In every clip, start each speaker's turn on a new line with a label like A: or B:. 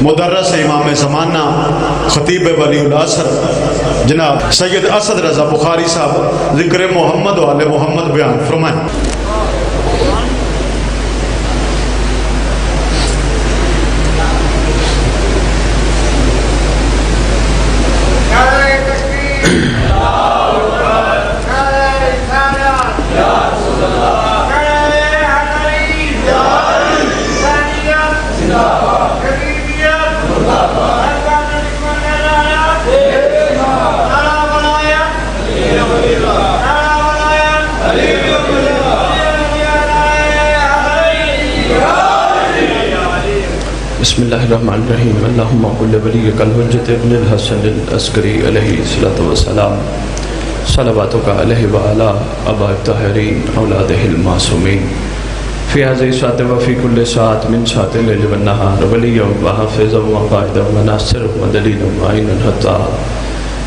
A: مدرس امام زمانہ خطیب ولی العصر جناب سید اسد رضا بخاری صاحب ذکر محمد و آل محمد بیان فرمائیں۔
B: بسم اللہ الرحمن الرحیم۔ اللہم قل ولیک الحجۃ ابن الحسن العسکری علیہ الصلوۃ والسلام صلواتک علیہ وعلی آبائہ الطاہرین اولادہ المعصومین فی ہذہ الساعۃ وفی کل ساعۃ من ساعات اللیل والنہار ولیہ وحافظا وقائدا وناصرا ودلیلا ومعینا حتی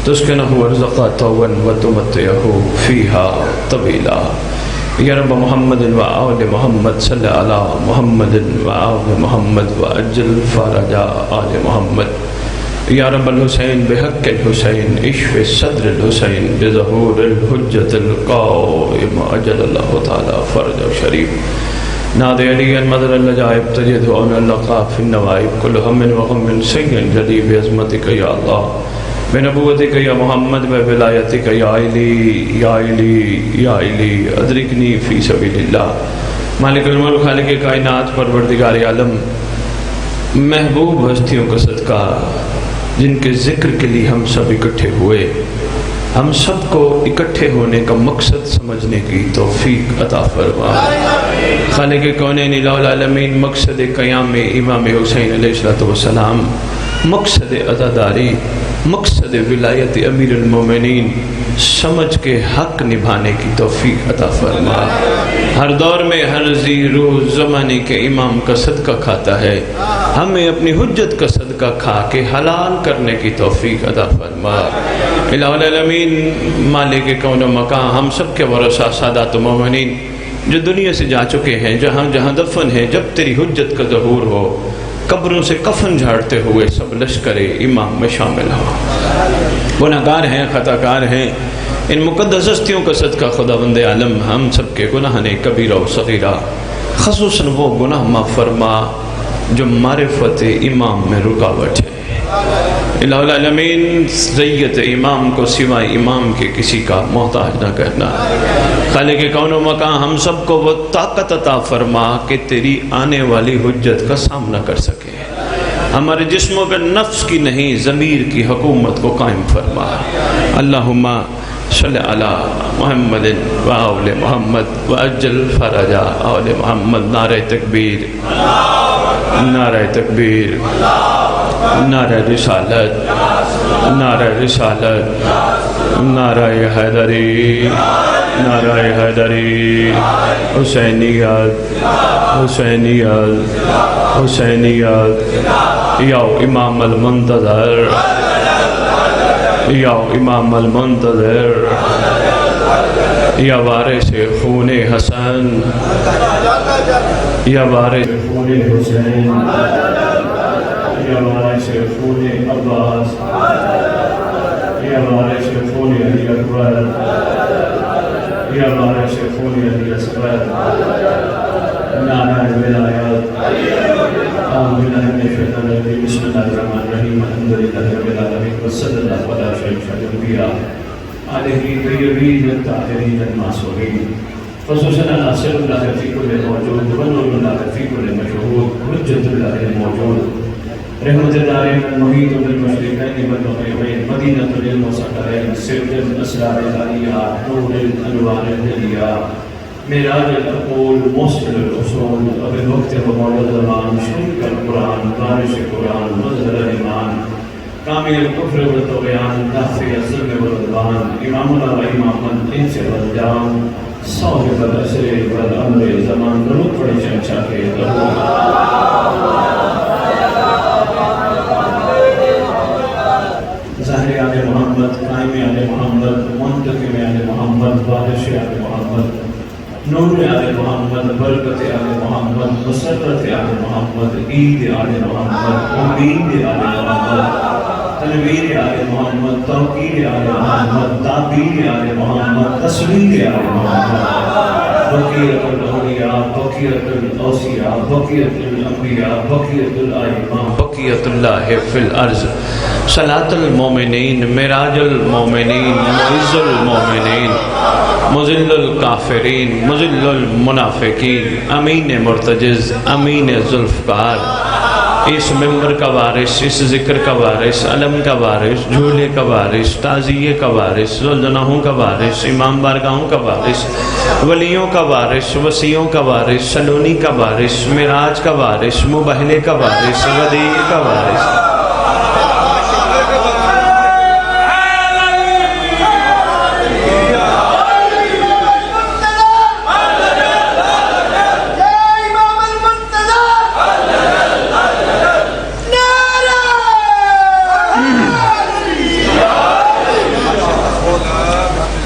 B: تسکنہ ورزقا طوعا وتمتعہ فیہا طویلا۔ یا رب محمد و آل محمد صلی علی محمد و آل محمد و اجل فرج آل محمد۔ یا رب الحسین بحق الحسین اشف صدر الحسین بظہور الحجت القائم اجل اللہ تعالی فرج شریف۔ ناد علی المدر اللجائب تجد عون اللقاف النوائب کل ہم و غم سین جدی بعظمتک یا اللہ بنبوتک یا محمد بولایتک یا علی یا علی یا علی ادرکنی فی سبیل اللہ۔ مالک الملک خالق کائنات پروردگار عالم، محبوب ہستیوں کا صدقہ جن کے ذکر کے لیے ہم سب اکٹھے ہوئے، ہم سب کو اکٹھے ہونے کا مقصد سمجھنے کی توفیق عطا فرما۔ خالق کونین الہ العالمین، مقصد قیام امام حسین علیہ السلام، مقصد عزاداری، مقصد ولایت امیر المومنین سمجھ کے حق نبھانے کی توفیق عطا فرما۔ ہر دور میں ہر ذی روح زمانے کے امام کا صدقہ کھاتا ہے، ہمیں اپنی حجت کا صدقہ کھا کے حلال کرنے کی توفیق عطا فرما۔ الہ العالمین، مالک کون و مکان، ہم سب کے ورثہ سادات و مومنین جو دنیا سے جا چکے ہیں، جہاں جہاں دفن ہیں، جب تیری حجت کا ظہور ہو قبروں سے کفن جھاڑتے ہوئے سب لشکر امام میں شامل ہو۔ گناہگار ہیں، خطا کار ہیں، ان مقدس ہستیوں کا صدقہ خداوند عالم ہم سب کے گناہ نے کبیرہ و صغیرہ، خصوصاً وہ گناہ معاف فرما جو معرفت امام میں رکاوٹ ہے۔ الہ العالمین، ذریت امام کو سوائے امام کے کسی کا محتاج نہ کرنا۔ خالق کون و مکان، ہم سب کو وہ طاقت عطا فرما کہ تیری آنے والی حجت کا سامنا کر سکے۔ ہمارے جسموں پر نفس کی نہیں ضمیر کی حکومت کو قائم فرما۔ اللہم صلی علی محمد و آل محمد و اجل فرج آل محمد۔ نعرہ تکبیر، نعرہ تکبیر، نعرہ رسالت، نعرہ رسالت، نعرہ حیدری، نعرہ حیدری، حسینیت، حسینیت، حسینیت۔ یا امام المنتظر، یا امام المنتظر، یا وارث خون حسن، یا وارث خون حسین، یا وارث خون عباس، یا وارث خون علی اکبر، یا وارث خون علی اصغر۔ نعرہ ولایت۔ اعوذ باللہ من الشیطان الرجیم، بسم اللہ الرحمن الرحیم، الحمد للہ رب العالمین، وصلی اللہ علی سیدنا الانبیاء علیہ الطیبین الطاہرین المعصومین، خصوصاً ناصر اللہ فی کل موجود، ونور اللہ فی کل مشہود، حجت اللہ الموجود، رحمت اللہ محیط بالمشرقین والمغربین، مدینۃ للمسخرین، سر الاسرار العالیہ، نور الانوار العلیہ، معراج العقول، موصل الاصول، اب الوقت و مولد الزمان، شریک القرآن، بارش قرآن، مظہر ایمان، کامل الکفر والطغیان، نافی الظلم والعدوان، امامنا و امام الانس والجان، صاحب العصر والامر زمان، درود پڑھی شہنشاہ کے درود۔ ظاہر آل محمد، قائم آل محمد، منتقم آل محمد، بارش آل محمد، نور آل محمد، برکت آل محمد، مسرت آل محمد، محمد، عید آل محمد، امید آل محمد، تنویر آل محمد، توقیر آل محمد، تعبیر آل محمد، تصویر آل محمد، بقیت الاولیاء، بقیت الاوصیاء، بقیت الانبیاء، بقیت الائمہ، بقیت اللہ فی الارض، صلاۃ المومنین، معراج المومنین، معز المومنین، مذل الکافرین، مذل المنافقین، امین مرتجز، امین ذوالفقار، اس ممبر کا وارث، اس ذکر کا وارث، علم کا وارث، جھولے کا وارث، تعزیے کا وارث، ذوالجناحوں کا وارث، امام بارگاہوں کا وارث، ولیوں کا وارث، وصیوں کا وارث، سلونی کا وارث، معراج کا وارث، مبہلے کا وارث، غدیر کا وارث،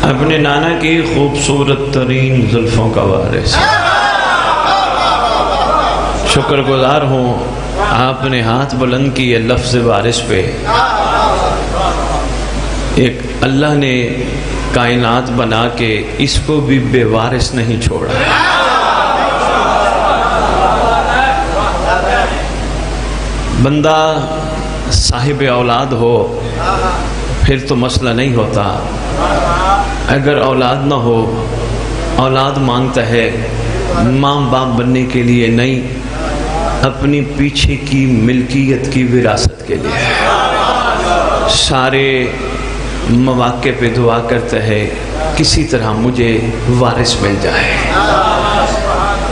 B: اپنے نانا کی خوبصورت ترین زلفوں کا وارث، شکر گزار ہوں آپ نے ہاتھ بلند کیے لفظ وارث پہ۔ ایک اللہ نے کائنات بنا کے اس کو بھی بے وارث نہیں چھوڑا۔ بندہ صاحب اولاد ہو پھر تو مسئلہ نہیں ہوتا، اگر اولاد نہ ہو، اولاد مانگتا ہے ماں باپ بننے کے لیے نہیں، اپنی پیچھے کی ملکیت کی وراثت کے لیے سارے مواقع پہ دعا کرتا ہے کسی طرح مجھے وارث مل جائے۔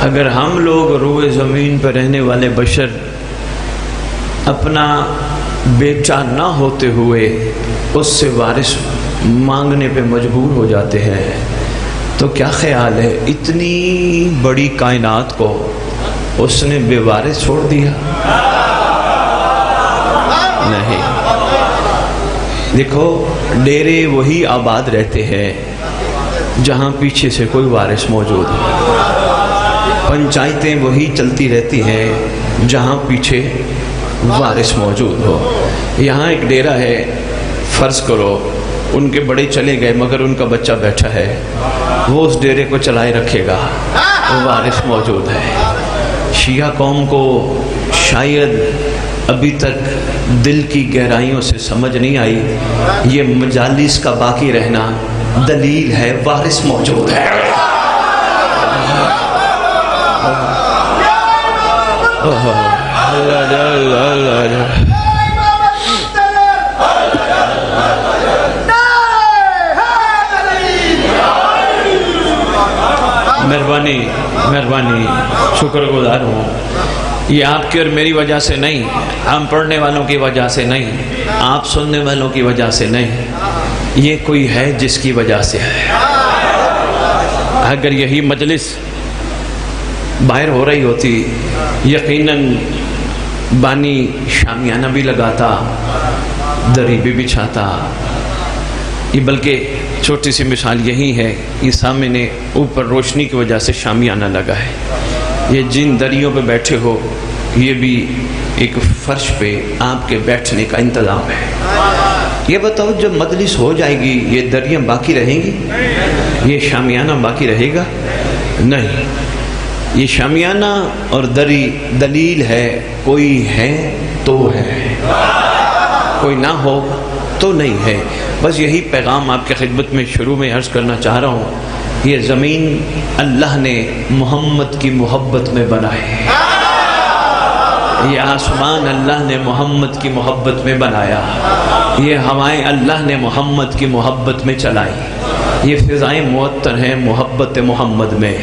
B: اگر ہم لوگ روئے زمین پر رہنے والے بشر اپنا بیٹا نہ ہوتے ہوئے اس سے وارث مانگنے پہ مجبور ہو جاتے ہیں تو کیا خیال ہے اتنی بڑی کائنات کو اس نے بے وارث چھوڑ دیا؟ نہیں۔ دیکھو ڈیرے وہی آباد رہتے ہیں جہاں پیچھے سے کوئی وارث موجود ہو، پنچایتیں وہی چلتی رہتی ہیں جہاں پیچھے وارث موجود ہو۔ یہاں ایک ڈیرہ ہے، فرض کرو ان کے بڑے چلے گئے مگر ان کا بچہ بیٹھا ہے، وہ اس ڈیرے کو چلائے رکھے گا، وہ وارث موجود ہے۔ شیعہ قوم کو شاید ابھی تک دل کی گہرائیوں سے سمجھ نہیں آئی، یہ مجالس کا باقی رہنا دلیل ہے وارث موجود ہے۔ مہربانی شکر گزار ہوں، یہ آپ کی اور میری وجہ سے نہیں، ہم پڑھنے والوں کی وجہ سے نہیں، آپ سننے والوں کی وجہ سے نہیں، یہ کوئی ہے جس کی وجہ سے ہے۔ اگر یہی مجلس باہر ہو رہی ہوتی یقیناً بانی شامیانہ بھی لگاتا، دری بھی بچھاتا، یہ بلکہ چھوٹی سی مثال یہی ہے، یہ سامنے اوپر روشنی کی وجہ سے شامیانہ لگا ہے، یہ جن دریوں پہ بیٹھے ہو یہ بھی ایک فرش پہ آپ کے بیٹھنے کا انتظام ہے۔ یہ بتاؤ جب مجلس ہو جائے گی یہ دریاں باقی رہیں گی؟ یہ شامیانہ باقی رہے گا؟ نہیں۔ یہ شامیانہ اور دری دلیل ہے کوئی ہے تو ہے، کوئی نہ ہو تو نہیں ہے۔ بس یہی پیغام آپ کی خدمت میں شروع میں عرض کرنا چاہ رہا ہوں، یہ زمین اللہ نے محمد کی محبت میں بنائی، یہ آسمان اللہ نے محمد کی محبت میں بنایا، یہ ہوائیں اللہ نے محمد کی محبت میں چلائی، یہ فضائیں معطر ہیں محبت محمد میں،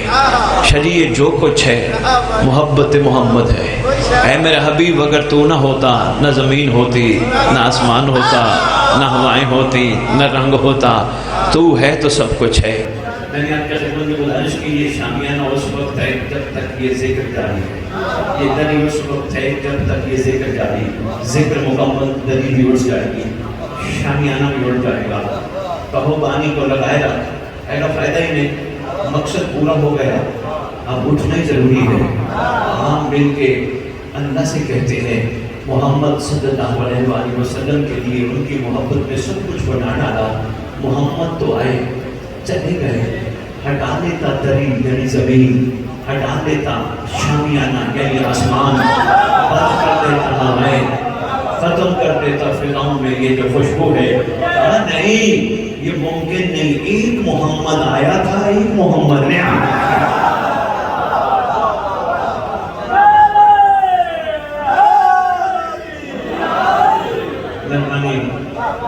B: شریعت جو کچھ ہے محبت محمد ہے۔ اے میرے حبیب اگر تو نہ ہوتا نہ زمین ہوتی، نہ آسمان ہوتا، نہ ہوائیں ہوتی، نہ رنگ ہوتا، تو ہے تو سب کچھ ہے۔ میں نے آپ کے خدمت میں گزارش کی، یہ شامیانہ اس وقت ہے جب تک یہ ذکر جاری ہے، یہ دری اس وقت ہے جب تک یہ ذکر جاری ہے، ذکر مکمل دری بھی اٹھ جائے گی، شامیانہ بھی اٹھ جائے گا، کہو بانی کو لگائے رکھ، ایسا فائدہ ہی نہیں، مقصد پورا ہو گیا، اب اٹھنا ہی ضروری ہے۔ ہم مل کے
C: اللہ سے کہتے ہیں محمد صلی اللہ علیہ وآلہ وسلم کے لیے ان کی محبت میں سب کچھ بنا ڈالا. محمد تو آئے چلے گئے, ہٹا دیتا دری یعنی زمین, ہٹا دیتا شامیانہ یعنی آسمان, بند کر دیتا ہوائیں, ختم کر دیتا فضاؤں میں یہ جو خوشبو ہے. کہا نہیں, یہ ممکن نہیں, ایک محمد آیا تھا, ایک محمد نے آیا.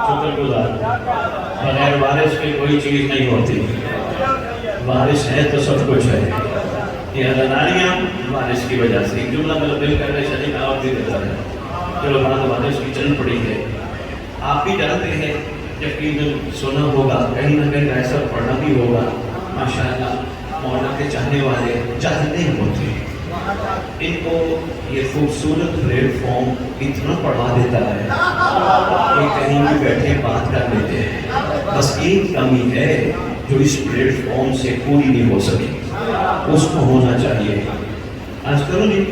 C: شکر گزار, بغیر وارث کے کوئی چیز نہیں ہوتی, وارث ہے تو سب کچھ ہے. یہ اداناریاں وارث کی وجہ سے, جملہ مطلب دل کر رہے شریک آپ بھی دیتا ہے. چلو بات وارث کی چل پڑی ہے. آپ بھی جانتے ہیں, یقیناً سنا ہوگا, کہیں نہ کہیں ایسا پڑھنا بھی ہوگا. ماشاءاللہ مولا کے چاہنے والے جانتے ہوتے ہیں, ان کو یہ خوبصورت پلیٹ فارم اتنا پڑھا دیتا ہے کہ کہیں بھی بیٹھے بات کر لیتے ہیں. بس ایک کمی ہے جو اس پلیٹ فارم سے پوری نہیں ہو سکی, اس کو ہونا چاہیے. آج کروں جی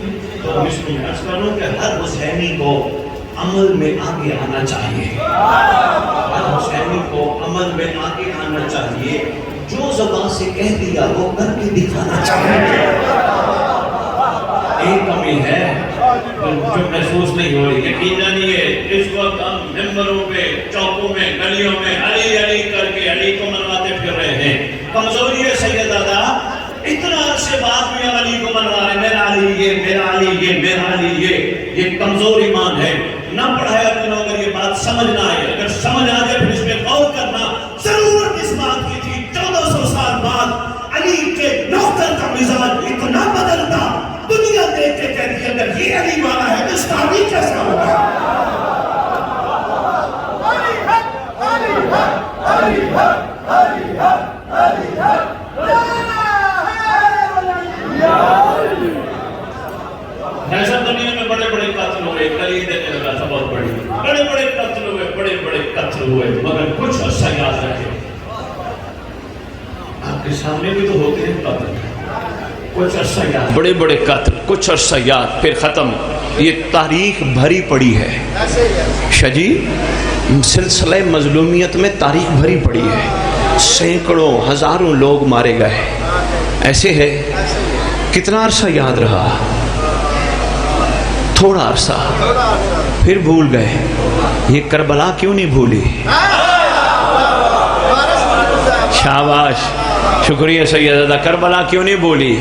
C: تو آج کروں کہ ہر حسینی کو عمل میں آگے آنا چاہیے. ہر حسینی کو عمل میں آگے آنا چاہیے. جو زبان سے کہہ دیا وہ کر کے دکھانا چاہیے. ایک کمی ہے جو محسوس نہیں ہو رہی. یقیناً یہ اس وقت ہم ممبروں پہ, چوکوں میں, گلیوں میں علی علی کر کے علی کو منواتے پھر رہے ہیں. کمزوری ہے سید دادا, اتنا عرصے بعد بھی ہم علی کو منوا رہے ہیں. میرا علی یہ, میرا علی یہ, میرا علی یہ کمزور ایمان ہے. نہ پڑھایا کرو اگر یہ بات سمجھ نہ آئے. اگر سمجھ آ جائے پھر اس میں غور کرنا. ضرورت اس بات کی تھی 1400 سال بعد علی کے نوکر کا مزاج اتنا بدلتا, دنیا دیکھ کے کہتی ہے اگر یہ علی والا ہے تو اس کا علی کیسا ہوگا. ایسا دنیا میں بڑے بڑے قتل ہوئے, علی دینے لگا تھا بہت بڑی, بڑے بڑے قتل ہوئے, بڑے بڑے قتل ہوئے, مگر کچھ عرصہ یاد رکھے. آپ کے سامنے بھی تو ہوتے ہیں قتل, کچھ عرصہ یاد, بڑے بڑے قتل, کچھ عرصہ یاد, پھر ختم. یہ تاریخ بھری پڑی ہے شجی, سلسلہ مظلومیت میں تاریخ بھری پڑی ہے. سینکڑوں ہزاروں لوگ مارے گئے. ایسے ہے کتنا عرصہ یاد رہا, تھوڑا عرصہ, پھر بھول گئے. یہ کربلا کیوں نہیں بھولی؟ شاباش, شکریہ سیدہ. کربلا کیوں نہیں بولی؟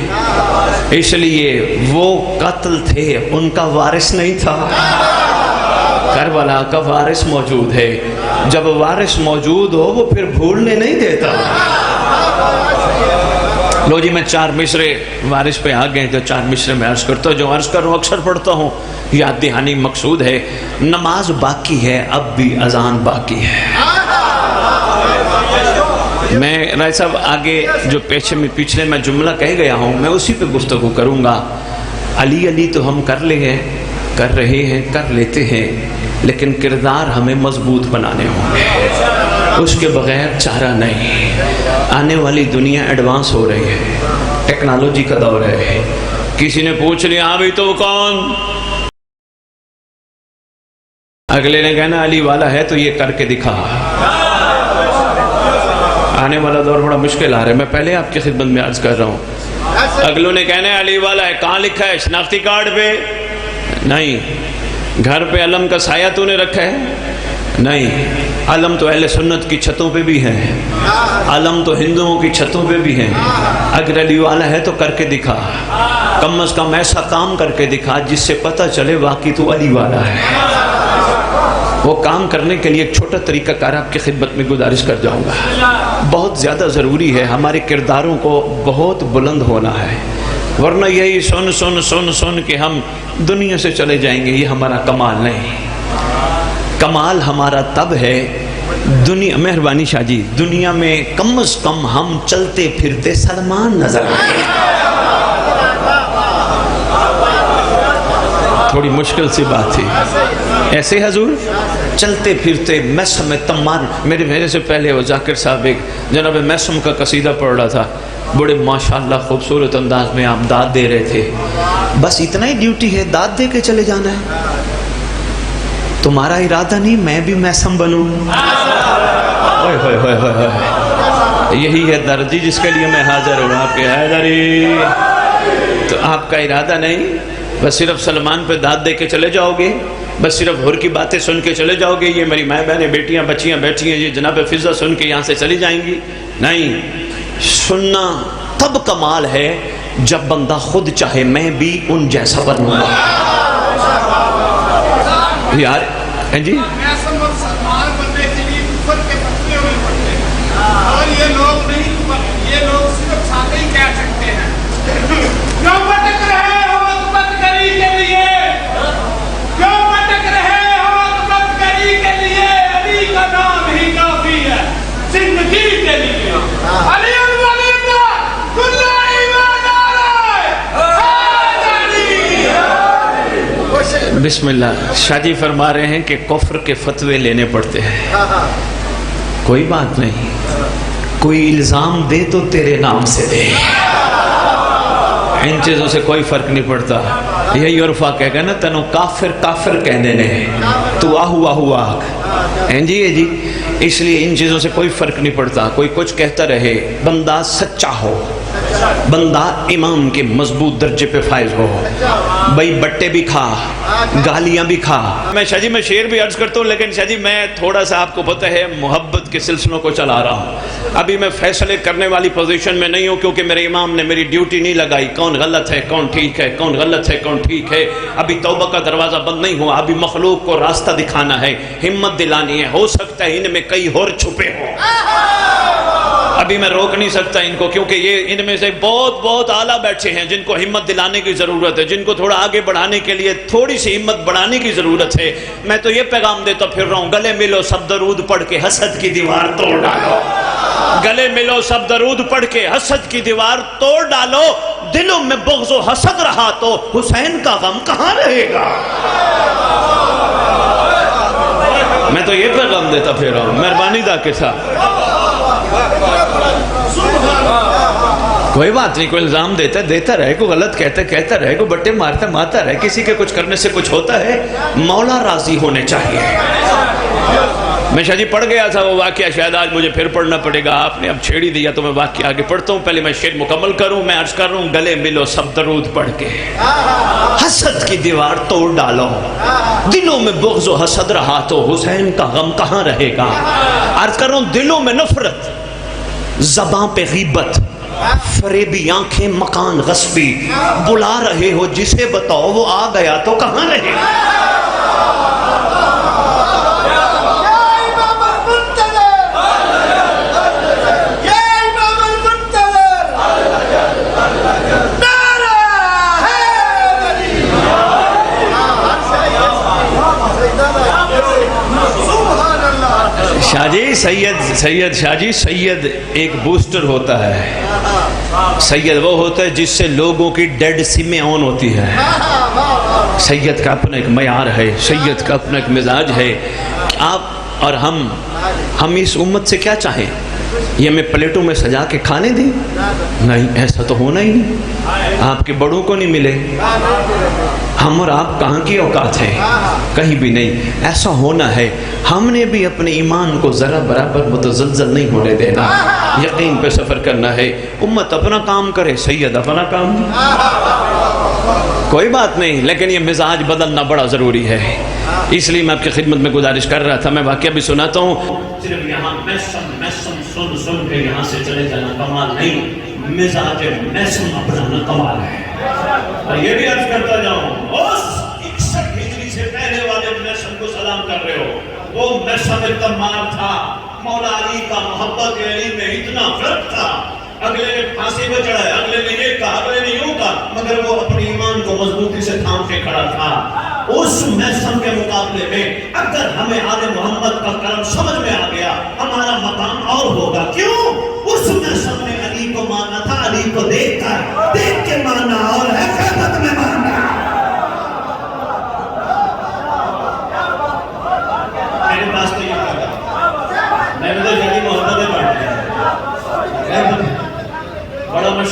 C: اس لیے وہ قتل تھے, ان کا وارث نہیں تھا. کربلا کا وارث موجود ہے. جب وارث موجود ہو وہ پھر بھولنے نہیں دیتا. لو جی, میں 4 مصرے وارث پہ آ گئے تو 4 مصرے میں عرض کرتا ہوں. جو عرض کروں اکثر پڑھتا ہوں, یاد دہانی مقصود ہے. نماز باقی ہے, اب بھی اذان باقی ہے. میں رائے صاحب آگے جو پچھلے میں جملہ کہہ گیا ہوں, میں اسی پہ گفتگو کروں گا. علی علی تو ہم کر رہے ہیں, کر لیتے ہیں, لیکن کردار ہمیں مضبوط بنانے ہوں گے. اس کے بغیر چارہ نہیں. آنے والی دنیا ایڈوانس ہو رہی ہے, ٹیکنالوجی کا دور ہے. کسی نے پوچھ لیا ہاں بھی تو کون, اگلے نے کہنا علی والا ہے تو یہ کر کے دکھا. آنے والا دور بڑا مشکل آ رہا ہے. میں پہلے آپ کی خدمت میں عرض کر رہا ہوں, اگلوں نے کہنا ہے علی والا ہے, کہاں لکھا ہے؟ شناختی کارڈ پہ نہیں. گھر پہ علم کا سایہ تو نے رکھا ہے؟ نہیں. علم تو اہل سنت کی چھتوں پہ بھی ہے, علم تو ہندوؤں کی چھتوں پہ بھی ہے. اگر علی والا ہے تو کر کے دکھا, کم از کم ایسا کام کر کے دکھا جس سے پتہ چلے واقعی تو علی والا ہے. وہ کام کرنے کے لیے ایک چھوٹا طریقہ کار آپ کی خدمت میں گزارش کر جاؤں گا. بہت زیادہ ضروری ہے, ہمارے کرداروں کو بہت بلند ہونا ہے, ورنہ یہی سن سن سن سن کے ہم دنیا سے چلے جائیں گے. یہ ہمارا کمال نہیں. کمال ہمارا تب ہے دنیا, مہربانی شاہ جی, دنیا میں کم از کم ہم چلتے پھرتے سلمان نظر آئے. تھوڑی مشکل سی بات تھی.
B: ایسے حضور چلتے پھرتے میسم میں تمام میرے سے پہلے وہ ذاکر صاحب ایک جناب میسم کا قصیدہ پڑھ رہا تھا، بڑے ماشاءاللہ خوبصورت انداز میں آپ داد دے رہے تھے. بس اتنا ہی ڈیوٹی ہے، داد دے کے چلے جانا ہے؟ تمہارا ارادہ نہیں میں بھی میسم بنوں؟ اوئے ہوئے ہوئے ہوئے، یہی ہے درد جس کے لیے میں حاضر ہوں آپ کے حیدری. تو آپ کا ارادہ نہیں، بس صرف سلمان پہ داد دے کے چلے جاؤ گے، بس صرف ہر کی باتیں سن کے چلے جاؤ گے، یہ میری مائیں بہنیں بیٹیاں بچیاں بیٹھی ہیں یہ جناب فضا سن کے یہاں سے چلی جائیں گی؟ نہیں، سننا تب کمال ہے جب بندہ خود چاہے میں بھی ان جیسا بنوں گا. یار جی
D: میسم اور سلمان بننے کے لیے کفر کے فتوے ہوئے پڑتے ہیں، اور یہ لوگ نہیں، یہ لوگ صرف ساتھ ہی کہہ سکتے ہیں کیوں بھٹک رہے ہو عصمت گری کے لیے، کیوں بھٹک رہے ہو عصمت گری کے لیے، علی کا نام ہی کافی ہے زندگی کے لیے. علی الولی کل ایمان
B: بسم اللہ. شاہ جی فرما رہے ہیں کہ کفر کے فتوے لینے پڑتے ہیں. کوئی بات نہیں، کوئی الزام دے تو تیرے نام سے دے، ان چیزوں سے کوئی فرق نہیں پڑتا. یہی عرفہ کہے گا نا تنو کافر کافر کہنے نے تو آہو آہو آگ جی. اس لیے ان چیزوں سے کوئی فرق نہیں پڑتا. کوئی کچھ کہتا رہے، بندہ سچا ہو، بندہ امام کے مضبوط درجے پہ فائز ہو، بھائی بٹے بھی کھا گالیاں بھی کھا. میں شاہ جی میں شعر بھی عرض کرتا ہوں، لیکن شاہ جی میں تھوڑا سا آپ کو پتہ ہے محبت کے سلسلوں کو چلا رہا ہوں. ابھی میں فیصلے کرنے والی پوزیشن میں نہیں ہوں، کیونکہ میرے امام نے میری ڈیوٹی نہیں لگائی کون غلط ہے کون ٹھیک ہے، کون غلط ہے کون ٹھیک ہے. ابھی توبہ کا دروازہ بند نہیں ہوا، ابھی مخلوق کو راستہ دکھانا ہے، ہمت دلانی ہے. ہو سکتا ہے ان میں کئی اور چھپے ہوں، ابھی میں روک نہیں سکتا ان کو، کیونکہ یہ ان میں سے بہت اعلیٰ بیٹھے ہیں جن کو ہمت دلانے کی ضرورت ہے، جن کو تھوڑا آگے بڑھانے کے لیے تھوڑی سی ہمت بڑھانے کی ضرورت ہے. میں تو یہ پیغام دیتا پھر رہا ہوں، گلے ملو سب درود پڑھ کے حسد کی دیوار توڑ ڈالو. گلے ملو سب درود پڑھ کے حسد کی دیوار توڑ ڈالو. دلوں میں بغض و حسد رہا تو حسین کا غم کہاں رہے گا؟ میں تو یہ پیغام دیتا پھر رہا ہوں. مہربانی ذاکر صاحب. کوئی بات نہیں، کوئی الزام دیتا رہے، کوئی غلط کہتا رہے، کوئی بٹے مارتا رہے. کسی کے کچھ کرنے سے کچھ ہوتا ہے؟ مولا راضی ہونے چاہیے. میں شاہ جی پڑھ گیا تھا وہ واقعہ، شاید آج مجھے پھر پڑھنا پڑے گا. آپ نے اب چھیڑ ہی دیا تو میں واقعہ آگے پڑھتا ہوں. پہلے میں شعر مکمل کروں. میں عرض کر رہا ہوں، گلے ملو سب درود پڑھ کے حسد کی دیوار توڑ ڈالو. دلوں میں بغض و حسد رہا تو حسین کا غم کہاں رہے گا؟ عرض کر رہا ہوں، دلوں میں نفرت، زباں پہ غیبت، فریبی آنکھیں مکان غصبی، بلا رہے ہو جسے بتاؤ وہ آ گیا تو کہاں رہے گا؟ شاہ جی سید شاہ جی سید ایک بوسٹر ہوتا ہے. سید وہ ہوتا ہے جس سے لوگوں کی ڈیڈ سمیں آن ہوتی ہے. سید کا اپنا ایک معیار ہے، سید کا اپنا ایک مزاج ہے. آپ اور ہم اس امت سے کیا چاہیں؟ یہ ہمیں پلیٹوں میں سجا کے کھانے دیں؟ نہیں، ایسا تو ہونا ہی نہیں. آپ کے بڑوں کو نہیں ملے، ہم اور آپ کہاں کی اوقات ہیں؟ کہیں بھی نہیں. ایسا ہونا ہے، ہم نے بھی اپنے ایمان کو ذرا برابر متزلزل نہیں ہونے دینا، یقین پہ سفر کرنا ہے. امت اپنا کام کرے، سید اپنا کام. کوئی بات نہیں، لیکن یہ مزاج بدلنا بڑا ضروری ہے. اس لیے میں آپ کی خدمت میں گزارش کر رہا تھا. میں واقعہ بھی سناتا ہوں.
C: صرف یہاں میسم سن کے یہاں سے چلے جانا کمال نہیں، مزاج میسم اپنانا کمال ہے. اور یہ بھی عرض کرتا جاؤں، اس 61 ہجری سے پہلے والے میسم کو سلام کر رہے ہو. وہ میسم تمار تھا. مولا علی کا محبت علی میں اتنا فرق تھا. اگلے نے پھانسی پہ چڑھایا، اگلے نے یہ کہا، اگلے نے یوں کہا، مگر وہ اپنے ایمان کو مضبوطی سے تھام کے کھڑا تھا. اس میسم کے مقابلے میں اگر ہمیں آل محمد کا کرم سمجھ میں آ گیا، ہمارا مقام اور ہوگا. کیوں؟ اس میسم نے علی کو مانا تھا، علی کو دیکھ کے مانا، اور ہے خیبت میں مانا.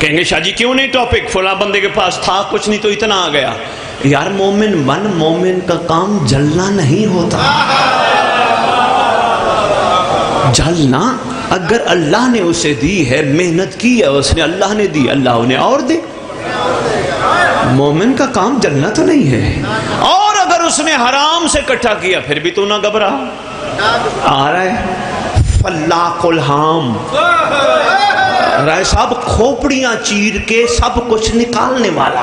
B: کہیں گے شاہ جی کیوں نہیں ٹاپک, فلاں بندے کے پاس تھا کچھ نہیں تو اتنا آ گیا. یار مومن کا کام جلنا نہیں ہوتا. جلنا اگر اللہ نے اسے دی ہے, محنت کی ہے اس نے, اللہ نے دی, اللہ انہیں اور دے. مومن کا کام جلنا تو نہیں ہے. اور اگر اس نے حرام سے اکٹھا کیا پھر بھی تو نہ گھبرا. آ رہا ہے فلاق الحام, رائے صاحب کھوپڑیاں چیر کے سب کچھ نکالنے والا.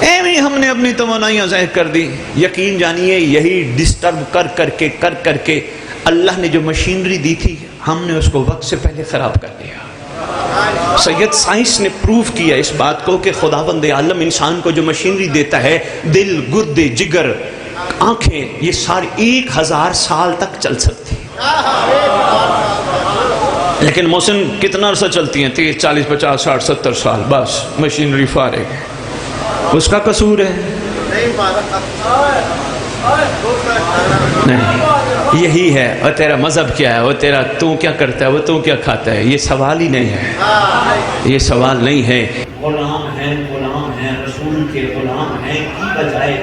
B: ایویں ہم نے اپنی توانائیاں ضائع کر دی. یقین جانیے یہی ڈسٹرب کر کے اللہ نے جو مشینری دی تھی ہم نے اس کو وقت سے پہلے خراب کر دیا. سید سائنس نے پروف کیا اس بات کو کہ خداوند عالم انسان کو جو مشینری دیتا ہے, دل, گردے, جگر, آنکھیں, یہ ساری 1000 سال تک چل سکتی. لیکن محسن کتنا عرصہ چلتی ہیں؟ 30, 40, 50, 60, 70 سال, بس مشینری فارغ ہے. اس کا قصور ہے نہیں, یہی ہے. اور تیرا مذہب کیا ہے, وہ تیرا تو کیا کرتا ہے, وہ تو کیا کھاتا ہے, یہ سوال ہی نہیں ہے, یہ سوال نہیں ہے.
C: غلام ہیں رسول کے غلام ہیں کی بجائے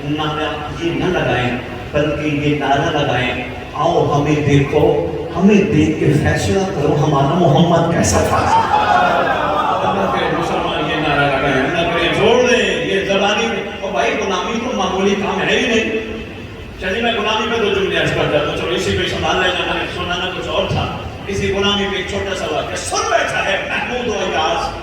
C: نعرہ یہ نہ لگائیں بلکہ یہ نعرہ لگائیں, آؤ ہمیں دیکھو, ہمیں دیکھ کے فیصلہ کرو ہمارا محمد کیسا تھا. مسلمان یہ نعرہ لگائیں نہ کریں, چھوڑ دیں یہ زبانی. اور بھائی غلامی تو معمولی کام ہے ہی نہیں. چلیے میں غلامی پہ 2 جملے عرض کرتا ہوں, چلو اسی پہ سنبھال لیں, میں نے سنانا کچھ اور تھا. اسی غلامی پہ ایک چھوٹا سا واقعہ. سن بیٹھا ہے محمود و ایاز,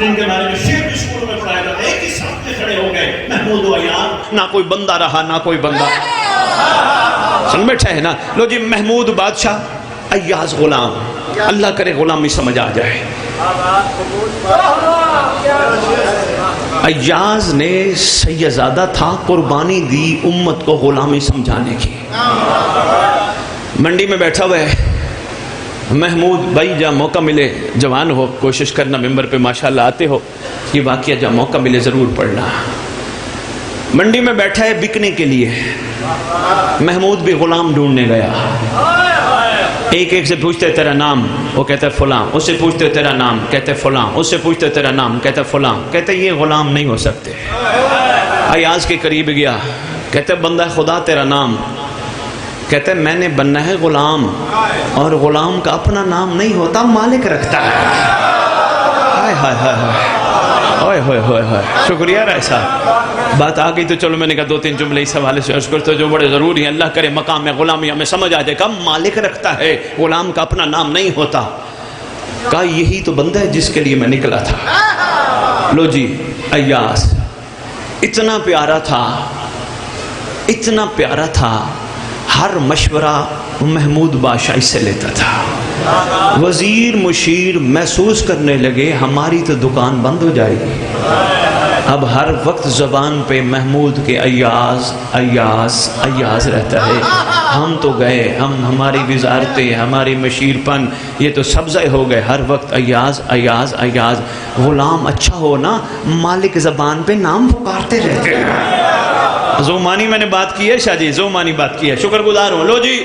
C: جن کے بارے میں شعر بھی اسکول میں پڑھایا جاتا ہے, ایک ہی ساتھ کھڑے ہو گئے محمود و ایاز.
B: نہ کوئی بندہ رہا نہ کوئی بندہ. سن بیٹھا ہے نا. لو جی, محمود بادشاہ, ایاز غلام. اللہ کرے غلامی سمجھ آ جائے. ایاز نے سیدزادہ تھا, قربانی دی امت کو غلامی سمجھانے کی. منڈی میں بیٹھا ہوا ہے محمود بھائی, جہاں موقع ملے, جوان ہو, کوشش کرنا ممبر پہ ماشاءاللہ آتے ہو, یہ واقعہ جہاں موقع ملے ضرور پڑھنا. منڈی میں بیٹھا ہے بکنے کے لیے. محمود بھی غلام ڈھونڈنے گیا. ایک سے پوچھتے تیرا نام, وہ کہتا ہے فلاں. اس سے پوچھتے تیرا نام, کہتے فلاں. اس سے پوچھتے تیرا نام, کہتا فلاں. کہتے یہ غلام نہیں ہو سکتے. ایاز کے قریب گیا, کہتے بندہ خدا تیرا نام. کہتے میں نے بننا ہے غلام, اور غلام کا اپنا نام نہیں ہوتا, مالک رکھتا ہے. ہائے ہائے ہائے ہائے ہوئے ہوئے ہوئے. شکریہ رائے صاحب, بات آ گئی تو چلو میں نے کہا 2-3 جملے اس حوالے سے عرض کرتے جو بڑے ضروری ہیں. اللہ کرے مقام غلامی ہمیں سمجھ آ جائے. کب مالک رکھتا ہے, غلام کا اپنا نام نہیں ہوتا. کہا یہی تو بندہ ہے جس کے لیے میں نکلا تھا. لو جی, ایاز اتنا پیارا تھا, اتنا پیارا تھا, ہر مشورہ محمود بادشاہ سے لیتا تھا. وزیر مشیر محسوس کرنے لگے ہماری تو دکان بند ہو جائے گی. اب ہر وقت زبان پہ محمود کے ایاز ایاز ایاز رہتا ہے. ہم تو گئے, ہماری وزارتیں, ہماری مشیر پن, یہ تو سبزہ ہو گئے, ہر وقت ایاز ایاز ایاز. غلام اچھا ہو نا, مالک زبان پہ نام پکارتے رہتے ہیں. زومانی میں نے بات کی ہے شاہ جی, زومانی بات کی ہے, شکر گزار ہوں. لو جی,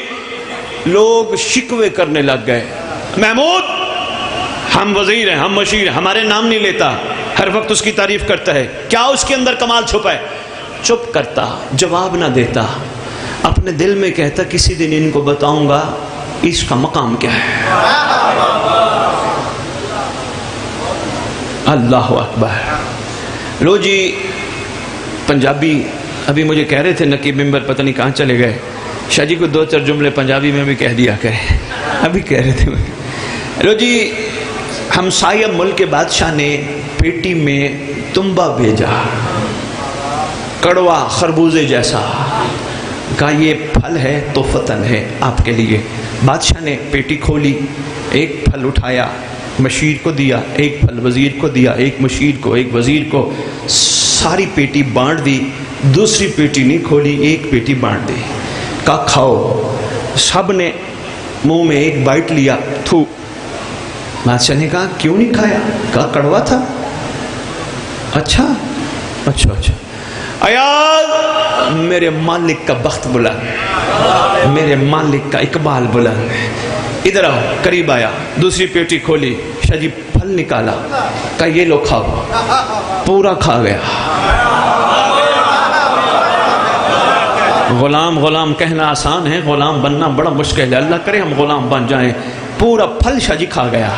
B: لوگ شکوے کرنے لگ گئے. محمود ہم وزیر ہیں, ہم مشیر ہیں, ہمارے نام نہیں لیتا, ہر وقت اس کی تعریف کرتا ہے, کیا اس کے اندر کمال چھپا ہے؟ چپ کرتا, جواب نہ دیتا, اپنے دل میں کہتا کسی دن ان کو بتاؤں گا اس کا مقام کیا ہے. اللہ اکبر. لو جی, پنجابی ابھی مجھے کہہ رہے تھے نقیب ممبر, پتہ نہیں کہاں چلے گئے, شاہ جی کو 2-4 جملے پنجابی میں بھی کہہ دیا کرے, ابھی کہہ رہے تھے. لو جی, ہمسایہ ملک کے بادشاہ نے پیٹی میں تنبا بھیجا, کڑوا خربوزے جیسا. کہا یہ پھل ہے تو فتن ہے آپ کے لیے. بادشاہ نے پیٹی کھولی, ایک پھل اٹھایا, مشیر کو دیا, ایک پھل وزیر کو دیا, ایک مشیر کو, ایک وزیر کو. ساری پیٹی بانٹ دی, دوسری پیٹی نہیں کھولی, ایک پیٹی بانٹ دی. کہا کھاؤ. سب نے منہ میں ایک بائٹ لیا, تھو. بادشاہ نے کہا کیوں نہیں کھایا؟ کہا کڑوا تھا. اچھا اچھا اچھا. ایاز میرے مالک کا بخت بلند، میرے مالک کا اقبال بلند۔ ادھر آؤ، قریب آیا، دوسری پیٹی کھولی، شاہ جی پھل نکالا، کہا یہ لو کھاؤ، پورا کھا گیا۔ غلام کہنا آسان ہے، غلام بننا بڑا مشکل ہے، اللہ کرے ہم غلام بن جائیں۔ پورا پھل شاہ جی کھا گیا۔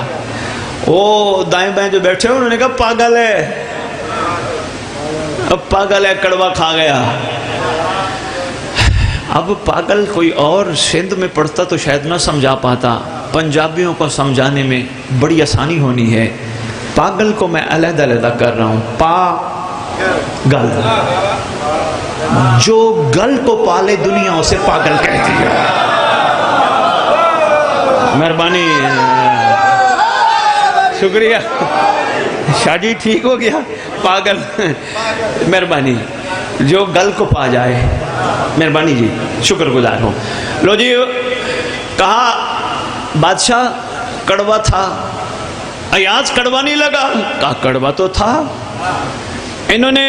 B: وہ دائیں بائیں جو بیٹھے انہوں نے کہا پاگل ہے، اب پاگل ہے، کڑوا کھا گیا۔ اب پاگل کوئی اور سندھ میں پڑھتا تو شاید نہ سمجھا پاتا، پنجابیوں کو سمجھانے میں بڑی آسانی ہونی ہے۔ پاگل کو میں علیحدہ علیحدہ کر رہا ہوں، پاگل، جو گل کو پالے دنیا اسے پاگل کہتی ہے۔ مہربانی، شکریہ شاہ جی، ٹھیک ہو گیا، پاگل، مہربانی، جو گل کو پا جائے، مہربانی جی، شکر گزار ہوں۔ لو جی، کہا بادشاہ کڑوا تھا، ایاز کڑوا نہیں لگا، کہا کڑوا تو تھا۔ انہوں نے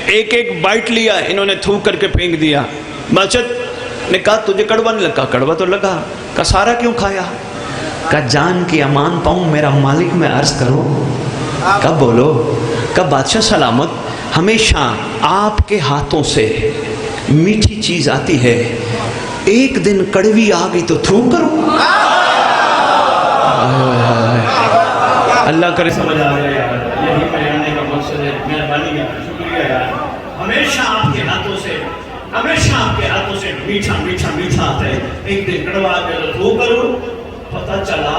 B: ایک ایک بائٹ لیا، انہوں نے تھوک کر کے پھینک دیا۔ بادشاہ نے کہا تجھے کڑوا نہیں لگا، کڑوا تو لگا۔ کہا سارا کیوں کھایا؟ کہا جان کی امان پاؤں میرا مالک میں عرض کرو۔ کہا بولو۔ کہا بادشاہ سلامت، ہمیشہ آپ کے ہاتھوں سے میٹھی چیز آتی ہے، ایک دن کڑوی آ گئی تو تھوک کرو۔ اللہ کرے
C: سمجھ آ گیا یار، یہی بیانے کا مقصد ہے۔ مہربانی یار، شکریہ یار۔ ہمیشہ آپ کے ہاتھوں سے، ہمیشہ آپ کے ہاتھوں سے میٹھا میٹھا میٹھا آتا ہے، ایک دن کڑوا آ گیا تو تھوک کرو۔ پتہ چلا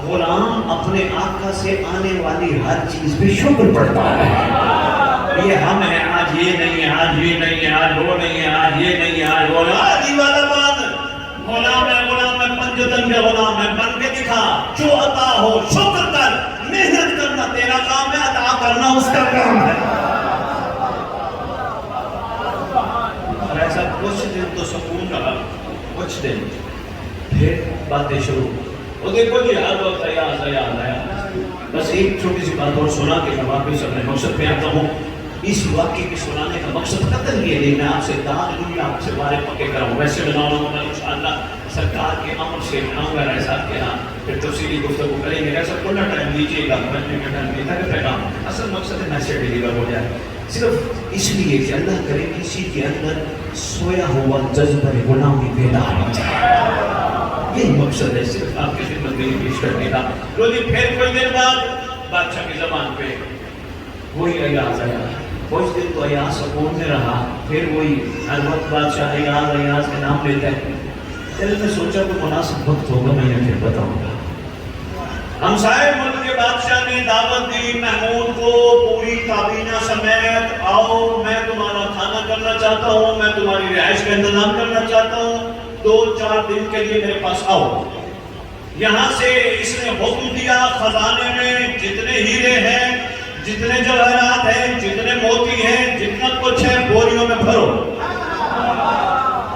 C: غلام اپنے آقا سے آنے والی ہر چیز پہ شکر پڑتا ہے۔ یہ ہم ہیں، آج یہ نہیں ہے، آج یہ نہیں ہے، آج وہ نہیں ہے، آج یہ نہیں ہے، آج وہ نہیں ہے۔ آج یہ والا بات، غلام ہے، پنجتن کے غلام ہے، بن کے دکھا، جو عطا ہو شکر کر، محنت کرنا تیرا کام ہے، عطا کرنا اس کا کام ہے۔ اور ایسا کچھ دن تو سکون رہا، کچھ دن پھر باتیں شروع۔ وہ دیکھو جی ہر وقت ایاز آیا۔ بس ایک چھوٹی سی بات اور سنا کے میں واپس اپنے مقصد پہ آتا ہوں۔ اس واقعے کے سنانے کا مقصد قتل یہ نہیں، میں آپ سے داد دنیا آپ سے بارے پکے کراؤں، ویسے بناؤں گا انشاءاللہ سرکار کے امر سے آؤں گا رائے صاحب کے ہاں، پھر تفصیلی گفتگو کریں گے۔ ایسا کھلا ٹائم دیجیے گا، بچنے کا ٹائم دیتا کہ پیغام اصل مقصد ہے میسیج ڈیلیور ہو جائے، صرف اس لیے کہ اللہ کرے کسی کے اندر سویا ہوا جذبہ غلامی بیدار ہو جائے، یہی مقصد ہے صرف آپ کی خدمت میں پیش کرنے کا۔ تو جی پھر کوئی دیر بعد بادشاہ کی زبان پہ وہی ایاز آیا۔ کچھ دن تو ایاز سکون میں رہا، پھر وہی ہر وقت بادشاہ ایاز کے نام لیتا ہے۔ دل میں سوچا کوئی مناسب وقت ہوگا، میں نے پھر بتاؤں گا۔ ہمسائے ملک کے بادشاہ نے دعوت دی محمود کو پوری کابینہ سمیت، آؤ میں تمہارا کھانا کرنا چاہتا ہوں، میں تمہاری رہائش کا انتظام کرنا چاہتا ہوں، 2-4 دن کے لیے میرے پاس آؤ۔ یہاں سے اس نے حکم دیا خزانے میں جتنے ہیرے ہیں، جتنے جواہرات ہیں، جتنے موتی ہیں، جتنا کچھ ہے بوریوں میں بھرو۔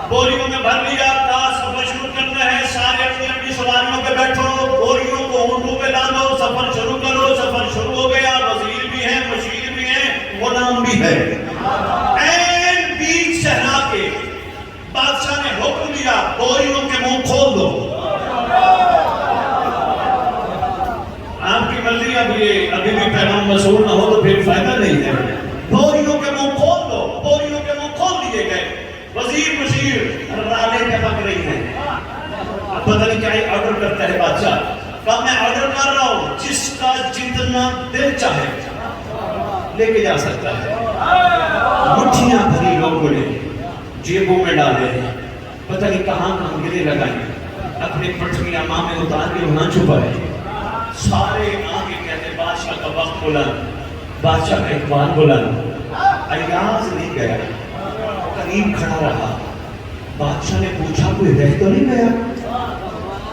C: بوریوں میں بھر لیا، کہا سفر شروع کرنا ہے، سارے اپنی اپنی سواریوں پہ بیٹھو، بوریوں کو اونٹوں پہ ڈالو، سفر شروع کرو۔ سفر شروع ہو گیا، وزیر بھی ہیں، مشیر بھی ہیں، غلام بھی ہے۔ این بیچ صحرا کے بادشاہ نے حکم دیا بوریوں کے منہ کھول دو۔ آپ کی مرضی، ابھی بھی پیغام وصول نہ ہو تو پھر فائدہ نہیں ہے۔ بوریوں کے منہ کھول دو، بوریوں کے منہ کھول دیے گئے۔ وزیر مشیر رالے ٹپک رہی ہیں، اب پتہ نہیں کیا آرڈر کرتا ہے بادشاہ۔ کہا میں آرڈر کر رہا ہوں، جس کا جتنا دل چاہے لے کے جا سکتا ہے۔ مٹھیاں بھری لوگوں نے جیبوں میں ڈالے، پتہ نہیں کہاں کہاں گرے لگائیں، اپنے پٹھنی امامے اتار کے وہاں چھپائے۔ سارے آگے کہتے بادشاہ کا وقت بلند، بادشاہ کا اقبال بلند۔ ایاز نہیں گیا، قریب کھڑا رہا۔ بادشاہ نے پوچھا کوئی رہ تو نہیں گیا؟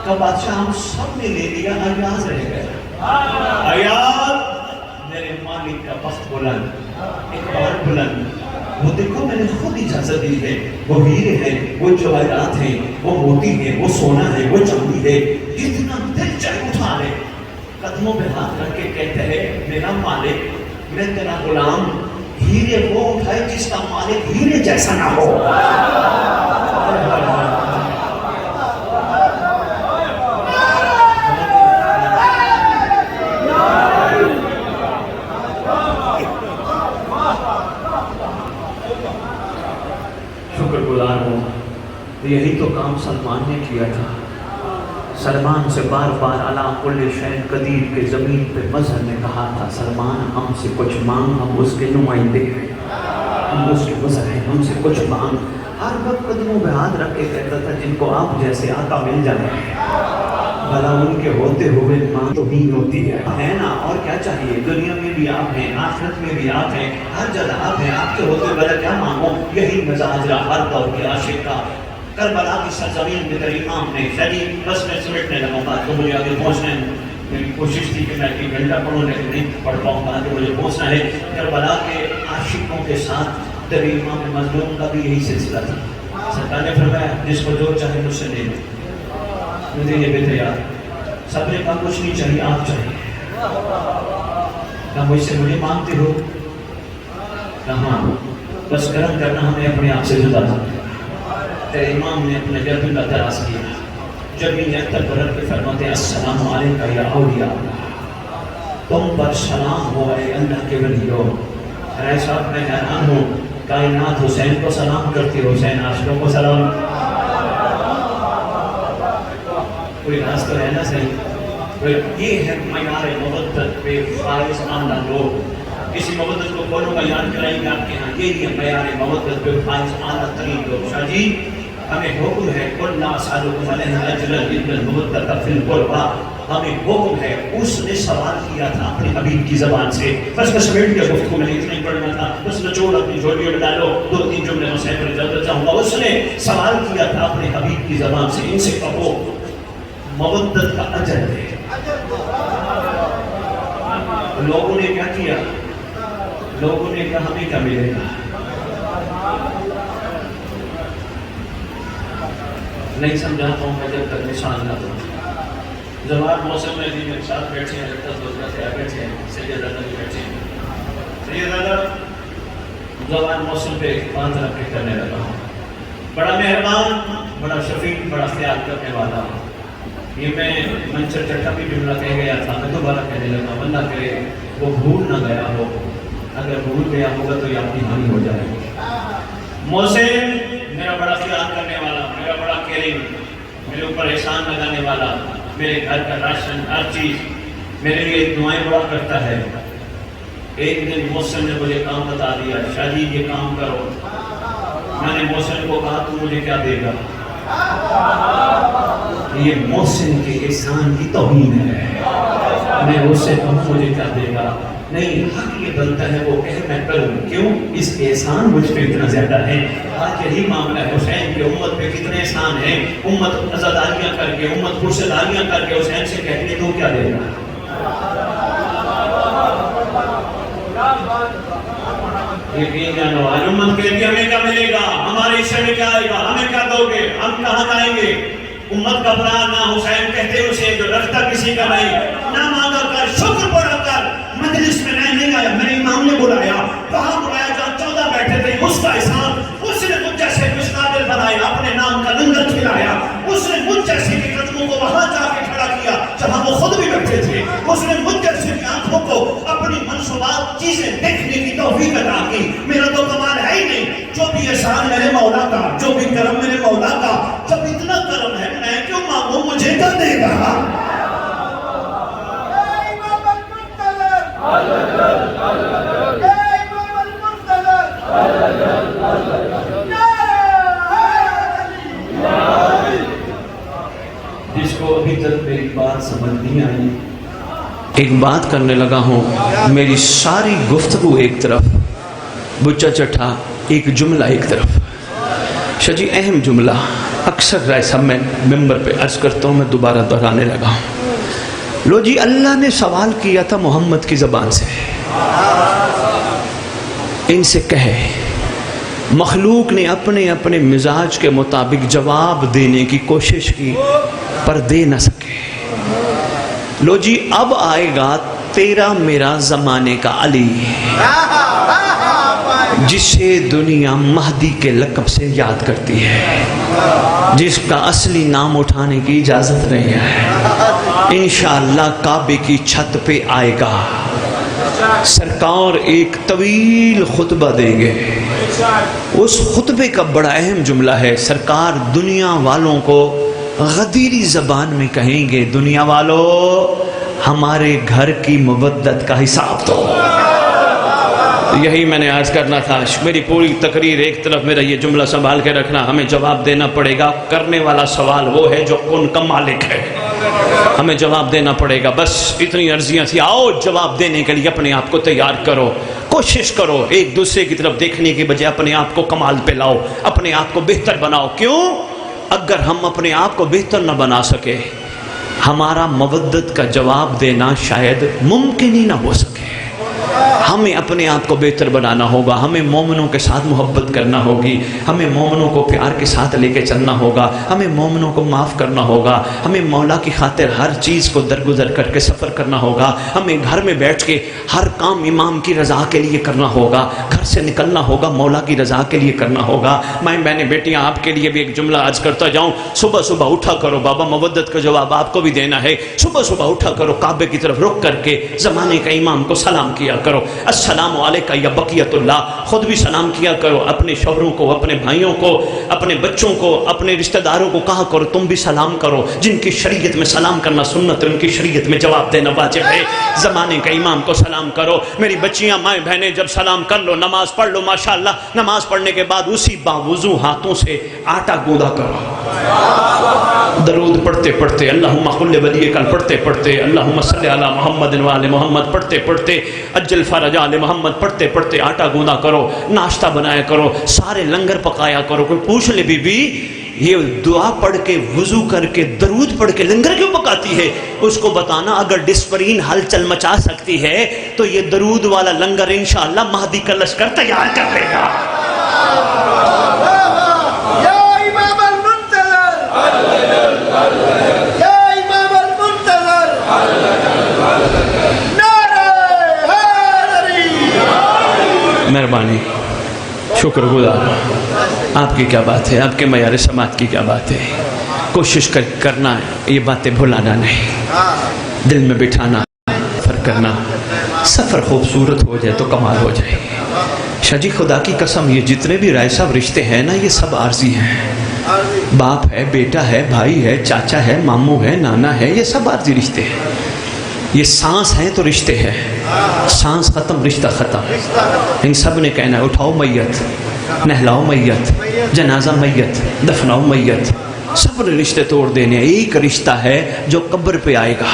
C: کہا بادشاہ ہم سب نے لے لیا، ایاز رہ گیا۔ ایاز میرے مالک کا وقت بلند، اقبال بلند، وہ دیکھو میں نے خود اجازت دی ہے، وہ ہیرے ہیں، وہ جواہرات ہیں، وہ موتی ہیں، وہ سونا ہے، وہ چاندی ہے، جتنا دل چاہے اٹھا لے۔ قدموں پہ ہاتھ رکھ کے کہتے ہیں میرا مالک، میں تیرا غلام، ہیرے وہ اٹھائے جس کا مالک ہیرے جیسا نہ ہو. شکر گزار ہوں. یہی تو کام سلمان نے کیا تھا. سلمان سے بار بار علی کل شیء قدیر کے زمین پہ مظہر نے کہا تھا سلمان ہم سے کچھ مانگ, ہم اس کے نمائندے ہیں, ہم اس کے مظہر ہیں, ہم سے کچھ مانگ. ہر وقت قدموں پہ ہاتھ رکھ کے کہتا تھا جن کو آپ جیسے آقا مل جائے بھلا ان کے ہوتے ہوئے ماں تو ہی ہوتی ہے نا. اور کیا چاہیے؟ دنیا میں بھی آپ ہیں, آخرت میں بھی آپ ہیں, ہر جگہ آپ ہیں. آپ کے ہوتے بھلا کیا مانگو؟ یہی مزاج رہا ہر دور کے عاشق کا. کربلا کی سرزمین میں تیری آم نے شدید بس میں سمٹنے لگا تھا تو مجھے آگے پہنچنا ہے. میری کوشش تھی کہ میں ایک گھنٹہ پڑھوں لیکن نہیں پڑھ پاؤں گا کہ مجھے پہنچنا ہے. کربلا کے عاشقوں کے ساتھ تیری امام مظلوم کا بھی یہی سلسلہ تھا. سرکار نے فرمایا جس کو جو چاہے مجھ سے لے لو, مجھے یہ بھی تیار. سب نے کہا کچھ نہیں چاہیے, آپ چاہیے. کہا مجھ سے مجھے مانگتے ہو؟ کہاں بس کرم کرنا, ہمیں اپنے آپ سے جدا تھا. تیرے امام نے اپنے جبین کا تراس کیا. جبین اکتر پر رکھ کے فرماتے ہیں السلام علیکہ یا اولیاء اللہ, تم پر سلام ہو اے اللہ کے ولیو. رائے صاحب میں حیران ہوں, کائنات حسین کو سلام کرتی, حسین عاشقوں کو سلام. کوئی راز تو ہے نا صحیح. یہ ہے معیار مودت پہ فائز آنا لوگ. کسی مودت کو کونوں کا یاد کرائیں گے آپ کے ہاں, یہی ہے معیار مودت پہ فائز آنا ترین لوگ. شاہ جی ہمیں حکم ہے قل لا اسألکم علیہ اجرا الا المودۃ فی القربى. ہمیں حکم ہے. اس نے سوال کیا تھا اپنے حبیب کی زبان سے. بس میں سمیٹ کے گفتگو میں اتنا ہی پڑھنا تھا, بس نچوڑ اپنی جھولیوں میں ڈالو, 2-3 جملے حسین پر اجازت چاہوں گا. اس نے سوال کیا تھا اپنے حبیب کی زبان سے, ان سے کہو مودت کا اجر ہے. لوگوں نے کیا کیا؟ لوگوں نے کہا ہمیں کیا ملے گا؟ نہیں سمجھاتا ہوں میں جب تک نشان نہ دوں. زوال موسم میں جی میرے ساتھ بیٹھے ہیں, لگتا دوسرا سے بیٹھے ہیں, سید دادا بھی بیٹھے ہیں. سید دادا زوال موسم پہ ایک بات رکھ کے کرنے لگا ہوں. بڑا مہربان, بڑا شفیق, بڑا خیال کرنے والا. یہ میں منچر چٹا بھی جملہ کہہ گیا تھا, میں دوبارہ کہنے لگا. اللہ کرے وہ بھول نہ گیا ہو, اگر بھول گیا ہوگا تو یہ اپنی ہانی ہو جائے گی. محسن میرا بڑا خیال کرنے والا, میرا بڑا کیئرنگ, میرے اوپر احسان لگانے والا, میرے گھر کا راشن ہر چیز میرے لیے دعائیں بڑا کرتا ہے. ایک دن محسن نے مجھے کام بتا دیا, شاہ جی یہ کام کرو. میں نے محسن کو کہا تو مجھے کیا دے گا؟ یہ محسن کے احسان کی توہین ہے. میں اس سے کہوں مجھے کیا دے گا؟ نہیں, حق یہ بنتا ہے وہ کہ میں کروں. کیوں؟ اس کے احسان مجھ پہ اتنا زیادہ ہے. آج یہی معاملہ ہے. حسین کی امت پہ کتنے احسان ہیں. امت عزاداریاں کر کے, امت پرسداریاں کر کے حسین سے کہتے تو کیا دے گا؟ یقین جانو آج امت کے لیے ہمیں کیا ملے گا, ہمارے حصے میں کیا آئے گا, ہمیں کیا دو گے, ہم کہاں جائیں گے؟ امت کا بڑا نہ حسین کہتے اسے جو رکھتا کسی کا نہیں. نہ مانگا کر, شکر پڑا کر. مجلس میں نہیں آیا, میرے امام نے بلایا. کہاں بلایا؟ جہاں 14 بیٹھے تھے. اس کا احسان, اس نے مجھ جیسے کچھ قابل بنایا, اپنے نام کا لنگر کھلایا. اس نے مجھ جیسے کے قدموں کو وہاں جا کے کھڑا کیا جہاں وہ خود بھی بیٹھے تھے. اس نے مجھ جیسے کی آنکھوں کو اپنی منصوبات چیزیں دیکھنے کی توفیق عطا کی. میرا تو کمال ہے ہی نہیں. جو بھی احسان میرے مولا کا, جو بھی کرم میرے مولا کا, جب اتنا کرم ہے میں کیوں مانگوں, مجھے کر دے گا. جس کو ابھی تک میری بات سمجھ نہیں آئی, ایک بات کرنے لگا ہوں. میری ساری گفتگو ایک طرف, بچہ چٹھا ایک جملہ ایک طرف. شاہ جی اہم جملہ اکثر رائے صاحب میں ممبر پہ عرض کرتا ہوں, میں دوبارہ دہرانے لگا ہوں. لو جی اللہ نے سوال کیا تھا محمد کی زبان سے, ان سے کہے. مخلوق نے اپنے اپنے مزاج کے مطابق جواب دینے کی کوشش کی پر دے نہ سکے. لو جی اب آئے گا تیرا میرا زمانے کا علی.
B: جسے دنیا مہدی کے لقب سے یاد کرتی ہے، جس کا اصلی نام اٹھانے کی اجازت نہیں ہے، انشاءاللہ کعبے کی چھت پہ آئے گا، سرکار ایک طویل خطبہ دیں گے۔ اس خطبے کا بڑا اہم جملہ ہے، سرکار دنیا والوں کو غدیری زبان میں کہیں گے، دنیا والو ہمارے گھر کی مودت کا حساب دو۔ یہی میں نے عرض کرنا تھا، میری پوری تقریر ایک طرف میرا یہ جملہ سنبھال کے رکھنا، ہمیں جواب دینا پڑے گا، کرنے والا سوال وہ ہے جو کون کا مالک ہے، ہمیں جواب دینا پڑے گا، بس اتنی عرضیاں تھی۔ آؤ جواب دینے کے لیے اپنے آپ کو تیار کرو، کوشش کرو، ایک دوسرے کی طرف دیکھنے کے بجائے اپنے آپ کو کمال پہ لاؤ، اپنے آپ کو بہتر بناؤ۔ کیوں؟ اگر ہم اپنے آپ کو بہتر نہ بنا سکے، ہمارا مودت کا جواب دینا شاید ممکن ہی نہ ہو سکے۔ ہمیں اپنے آپ کو بہتر بنانا ہوگا، ہمیں مومنوں کے ساتھ محبت کرنا ہوگی، ہمیں مومنوں کو پیار کے ساتھ لے کے چلنا ہوگا، ہمیں مومنوں کو معاف کرنا ہوگا، ہمیں مولا کی خاطر ہر چیز کو درگزر کر کے سفر کرنا ہوگا، ہمیں گھر میں بیٹھ کے ہر کام امام کی رضا کے لیے کرنا ہوگا، گھر سے نکلنا ہوگا مولا کی رضا کے لیے کرنا ہوگا۔ میں بہنیں بیٹیاں آپ کے لیے بھی ایک جملہ عرض کرتا جاؤں، صبح صبح اٹھا کرو، بابا مودت کا جواب آپ کو بھی دینا ہے، صبح صبح اٹھا کرو، کعبے کی طرف رخ کر کے زمانے کا امام کو سلام کیا کرو، السلام علیکہ یا بقیت اللہ، خود بھی سلام کیا کرو، اپنے شوہروں کو، اپنے بھائیوں کو، اپنے بچوں کو، اپنے رشتہ داروں کو کہا کرو تم بھی سلام کرو، جن کی شریعت میں سلام کرنا سنت ہے ان کی شریعت میں جواب دینا واجب ہے، زمانے کا امام کو سلام کرو۔ میری بچیاں مائیں بہنیں جب سلام کر لو، نماز پڑھ لو، ماشاءاللہ نماز پڑھنے کے بعد اسی باوضو ہاتھوں سے آٹا گودا کرو، درود پڑھتے پڑھتے، اللہم قل ولیک پڑھتے پڑھتے، اللہم صلی علی محمد و آل محمد پڑھتے پڑھتے، اجل فرج آل محمد پڑھتے پڑھتے آٹا گودا کرو، ناشتہ بنایا کرو، سارے لنگر پکایا کرو۔ کوئی پوچھ لے بی بی یہ دعا پڑھ کے وضو کر کے درود پڑھ کے لنگر کیوں پکاتی ہے؟ اس کو بتانا اگر ڈسپرین ہلچل مچا سکتی ہے تو یہ درود والا لنگر انشاءاللہ مہدی کا لشکر تیار کر لے گا۔ مہربانی، شکر گزار، آپ کی کیا بات ہے، آپ کے معیار سماعت کی کیا بات ہے۔ کوشش کرنا یہ باتیں بھلانا نہیں، دل میں بٹھانا، سفر کرنا، سفر خوبصورت ہو جائے تو کمال ہو جائے۔ شاہ جی خدا کی قسم یہ جتنے بھی رائے صاحب رشتے ہیں نا، یہ سب عارضی ہیں، باپ ہے، بیٹا ہے، بھائی ہے، چاچا ہے، ماموں ہے، نانا ہے، یہ سب عارضی رشتے ہیں۔ یہ سانس ہیں تو رشتے ہیں، سانس ختم رشتہ ختم۔ ان سب نے کہنا ہے اٹھاؤ میت، نہلاؤ میت، جنازہ میت، دفناؤ میت، سب نے رشتے توڑ دینے۔ ایک رشتہ ہے جو قبر پہ آئے گا،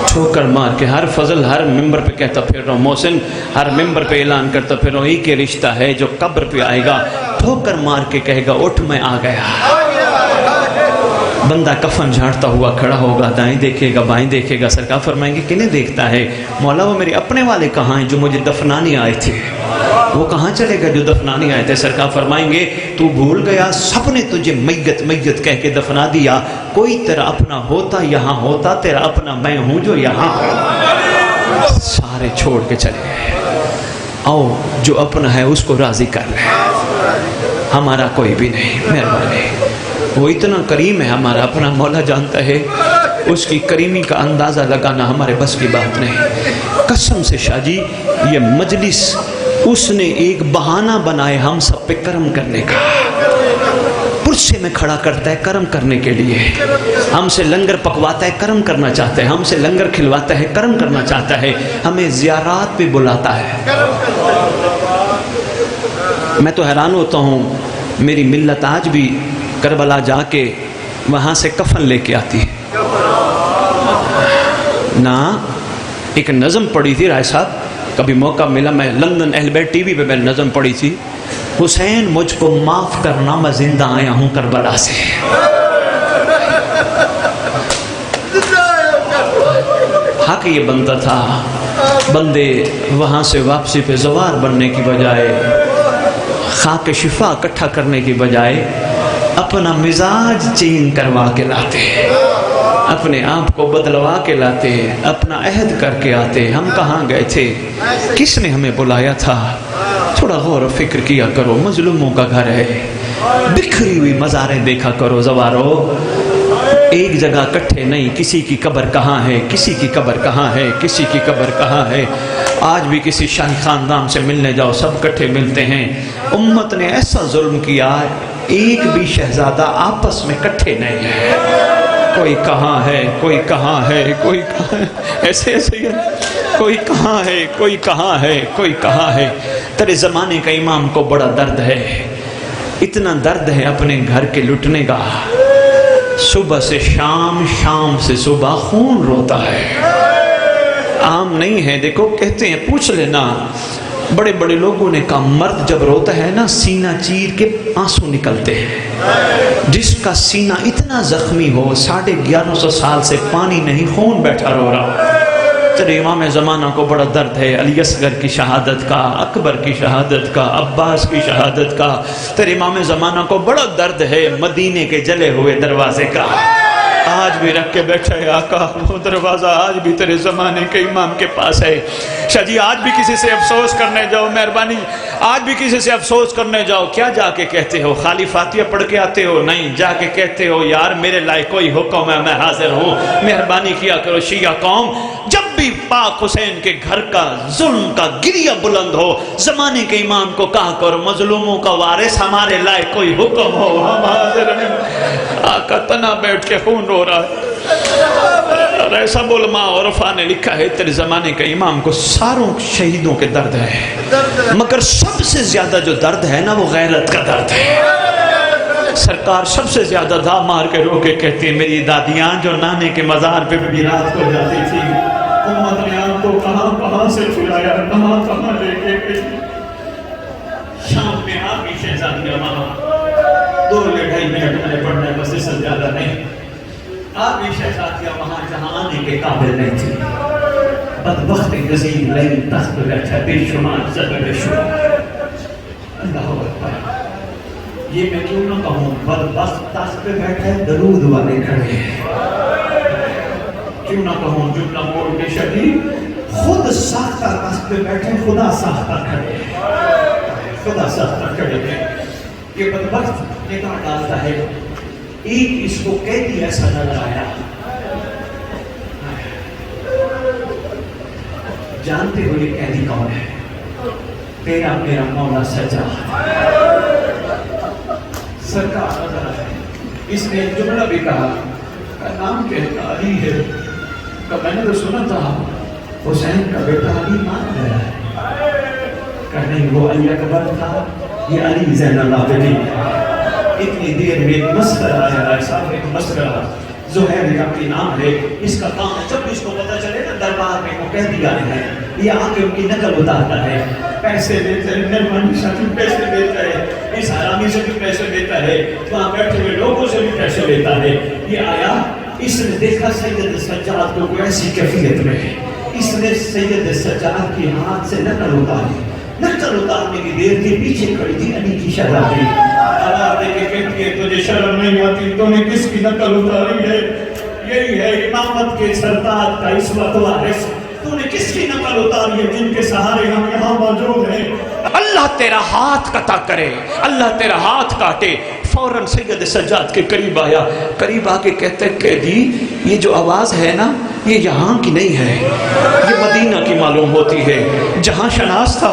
B: ٹھوکر مار کے ہر فضل ہر ممبر پہ کہتا پھر رہا ہوں، محسن ہر ممبر پہ اعلان کرتا پھر رہا ہوں، ایک ہی رشتہ ہے جو قبر پہ آئے گا، ٹھوکر مار کے کہے گا اٹھ میں آ گیا۔ بندہ کفن جھاڑتا ہوا کھڑا ہوگا، دائیں دیکھے گا بائیں دیکھے گا، سرکار فرمائیں گے کنہیں دیکھتا ہے؟ مولا وہ میرے اپنے والے کہاں ہیں جو مجھے دفنانے آئے تھے، وہ کہاں چلے گا جو دفنانے آئے تھے؟ سرکار فرمائیں گے تو بھول گیا، سب نے تجھے میت میت کہہ کے دفنا دیا، کوئی تیرا اپنا ہوتا یہاں ہوتا، تیرا اپنا میں ہوں جو یہاں ہوں۔ سارے چھوڑ کے چلے گئے۔ آؤ جو اپنا ہے اس کو راضی کر لیں، ہمارا کوئی بھی نہیں۔ مہربانی، وہ اتنا کریم ہے ہمارا اپنا مولا جانتا ہے، اس کی کریمی کا اندازہ لگانا ہمارے بس کی بات نہیں۔ قسم سے شاہ جی یہ مجلس اس نے ایک بہانہ بنائے ہم سب پہ کرم کرنے کا، پرسے میں کھڑا کرتا ہے کرم کرنے کے لیے، ہم سے لنگر پکواتا ہے کرم کرنا چاہتا ہے، ہم سے لنگر کھلواتا ہے کرم کرنا چاہتا ہے، ہمیں زیارات پہ بلاتا ہے۔ میں تو حیران ہوتا ہوں، میری ملت آج بھی کربلا جا کے وہاں سے کفن لے کے آتی ہے نا۔ ایک نظم پڑھی تھی رائے صاحب، کبھی موقع ملا میں لندن اہل بیت ٹی وی پہ میں نے نظم پڑھی تھی، حسین مجھ کو معاف کرنا میں زندہ آیا ہوں کربلا سے۔ حق یہ بنتا تھا بندے وہاں سے واپسی پہ زوار بننے کی بجائے، خاک شفا اکٹھا کرنے کی بجائے اپنا مزاج چینج کروا کے لاتے، اپنے آپ کو بدلوا کے لاتے، اپنا عہد کر کے آتے، ہم کہاں گئے تھے، کس نے ہمیں بلایا تھا؟ تھوڑا غور و فکر کیا کرو، مظلوموں کا گھر ہے، بکھری ہوئی مزاریں دیکھا کرو زوارو، ایک جگہ کٹھے نہیں، کسی کی قبر کہاں ہے، کسی کی قبر کہاں ہے، کسی کی قبر کہاں ہے۔ آج بھی کسی شاہی خاندان سے ملنے جاؤ، سب کٹھے ملتے ہیں۔ امت نے ایسا ظلم کیا، ایک بھی شہزادہ آپس میں کٹھے نہیں ہے، کوئی کہاں ہے، کوئی کہاں ہے، کوئی کہاں ہے، ایسے ایسے ہی کوئی کہاں ہے، کوئی کہاں ہے، کوئی کہاں ہے۔ تیرے زمانے کا امام کو بڑا درد ہے، اتنا درد ہے اپنے گھر کے لٹنے کا، صبح سے شام، شام سے صبح خون روتا ہے، عام نہیں ہے۔ دیکھو کہتے ہیں، پوچھ لینا، بڑے بڑے لوگوں نے کہا مرد جب روتا ہے نا سینہ چیر کے آنسو نکلتے ہیں، جس کا سینہ اتنا زخمی ہو 1150 سال سے پانی نہیں، خون بیٹھا رو رہا۔ تیرے امام زمانہ کو بڑا درد ہے علی اصغر کی شہادت کا، اکبر کی شہادت کا، عباس کی شہادت کا۔ تیرے امام زمانہ کو بڑا درد ہے مدینے کے جلے ہوئے دروازے کا۔ آج بھی رکھ کے بیٹھا ہے آقا، وہ دروازہ آج بھی تیرے زمانے کے امام کے پاس ہے۔ شاہ جی آج بھی کسی سے افسوس کرنے جاؤ، مہربانی آج بھی کسی سے افسوس کرنے جاؤ، کیا جا کے کہتے ہو؟ خالی فاتحہ پڑھ کے آتے ہو؟ نہیں، جا کے کہتے ہو یار میرے لائق کوئی حکم ہے میں حاضر ہوں، مہربانی کیا کرو۔ شیعہ قوم جب بھی پاک حسین کے گھر کا ظلم کا گریہ بلند ہو، زمانے کے امام کو کہا کرو مظلوموں کا وارث ہمارے لائق کوئی حکم ہو، ہم حاضر ہیں۔ آقا تنا بیٹھ کے خون رو رہا ہے، اور ایسا علماء عرفا نے لکھا ہے تیرے زمانے کے امام کو ساروں شہیدوں کے درد ہے، مگر سب سے زیادہ جو درد ہے نا وہ غیرت کا درد ہے۔ سرکار سب سے زیادہ دھا مار کے رو کے کہتے ہیں میری دادیاں جو نانے کے مزار پہ بھی رات کو جاتی تھی، امت نے آپ کو کہاں کہاں سے چھڑایا، کہاں کہاں لے کے گئی۔ شام میں آپ کی شہزادیاں وہاں 2 یا 2.5 منٹ میں پڑھنا ہے، بس اس سے زیادہ نہیں۔ آپ کی شہزادیاں وہاں جہاں آنے کے قابل نہیں تھی، بدبخت گزین لئی تخت پہ بیٹھا بے شمار زبر شمار۔ اللہ اکبر، یہ میں کیوں نہ کہوں بدبخت تخت پہ بیٹھا ہے درود والے کھڑے ہیں، کیوں نہ کہوں جملہ موڑ کے شدید خود ساختہ تخت پہ بیٹھے خدا ساختہ کھڑے ہیں، خدا ساختہ کھڑے ہیں۔ یہ بدبخت نگاہ ڈالتا ہے، ایک اس کو قیدی ایسا نظر آیا، جانتے ہو یہ قیدی کون ہے؟ تیرا میرا مولا سجاد سرکار نظر آئے۔ اس نے جملہ بھی کہا، نام کہتا علی ہے، کہ میں نے تو سنا تھا حسین کا بیٹا علی مان گیا ہے، کہ نہیں وہ علی اکبر تھا، یہ علی زین العابدین۔ اتنی دیر میں ایک مسخرہ آیا رائے صاحب، ایک مسخرہ زہیر کا بھی نام ہے، اس کا کام ہے جب اس کو پتہ چلے نا دربار میں وہ قیدی آئے ہیں، یہ آ کے ان کی نقل اتارتا ہے، پیسے دیتا ہے، مہربانی شاہ پیسے دیتا ہے، اس حرامی سے بھی پیسے دیتا ہے، وہاں بیٹھے ہوئے لوگوں سے بھی پیسے لیتا ہے۔ یہ آیا، اس نے دیکھا سید سجاد کو کوئی ایسی کیفیت میں ہے، اس نے سید سجاد کی ہاتھ سے نقل اتاری، نقل اتارنے کی دیر کے پیچھے کھڑی تھی علی کی شہزادی، آواز دے کے کہتی ہے تجھے شرم نہیں آتی، تو نے کس کی نقل اتاری ہے؟ یہی ہے امامت کے سردار کا اس وقت وارث، تو نے کس کی نقل اتاری ہے جن کے سہارے ہم یہاں موجود ہیں؟ اللہ تیرا ہاتھ قطع کرے، اللہ تیرا ہاتھ کاٹے۔ فوراً سید سجاد کے قریب آیا، قریب آ کے کہتے قیدی یہ جو آواز ہے نا یہ یہاں کی نہیں ہے، یہ مدینہ کی معلوم ہوتی ہے، جہاں شناس تھا۔